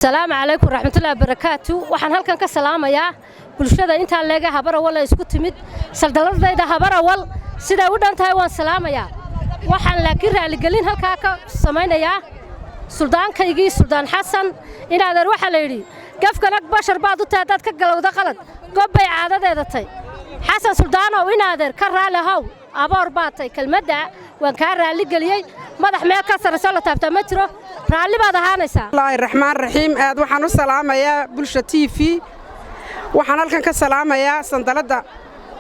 السلام عليكم ورحمة الله وبركاته. waxaan halkan ka salaamayaa bulshada inta leega habara wala isku timid saldaladeeda habara wal sida u dhantahay waan salaamayaa. waxaan laakiin raali gelin halka ka sameeynaya suldaankaygii Suldaan Xasan inaadan waxa la yiri gafkanag bashar baad u tahay dad ka galowda qalad gobbay caadadeeda tay Xasan Suldaano inaadan ka raali haw abaar baatay kelmadda waan ka raali geliyay madax meel ka sarreeyo la taabta ma jiro raalli baad ahaanaysaa. الله الرحمن الرحيم aad waxaan u salaamayaa bulsha TV waxaan halkan ka salaamayaa sandalada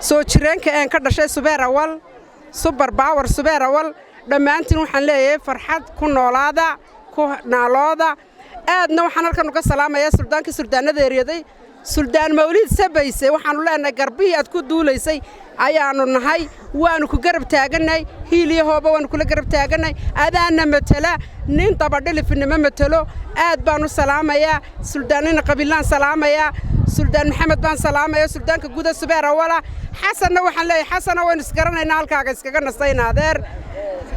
soo jireenka aan ka dhashay Subeer Awal Super Power Subeer Awal dhamaantiin waxaan leeyahay farxad ku noolaada ku naalooda aadna waxaan halkan uga salaamayaa suldaanka suldaanada ereeday Suldaan Mawlid Sabayse waxaan u leenahay garbihi aad ku duulaysay ayaanu nahay waanu ku garab taaganay hiiliyo hooba waanu kula garab taaganay adaana matala nin dabadhilifnimo matalo aad baan u salaamayaa suldaanina qabiilaan salaamayaa Suldaan Maxamed baan salaamayaa suldaanka guud Subeer Awal Xasanna waxaan leeyahay Xasana waan isgaranaynaa halkaaga iskaga nasaynaa adeer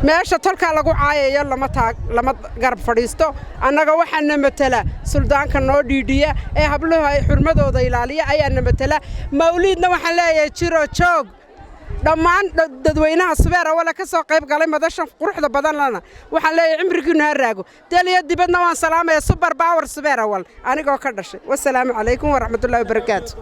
meesha tolka lagu caayayo lama garab fadhiisto annaga waxaan matala suldaanka noo dhiidhiya ee habluhu ay xurmadooda ilaaliya ayaan matala Mawlidna waxaan leeyahay jiro joog dhammaan dadweynaha Subeer Awal ka soo qayb galay madashan quruxda badan lana waxaan leeyahay cimrigiina ha raago taliya dibadna waan salaamayaa Super Power Subeer Awal anigoo ka dhashay wassalaamu calaykum wa rahmatullaahi wa barakaatuh.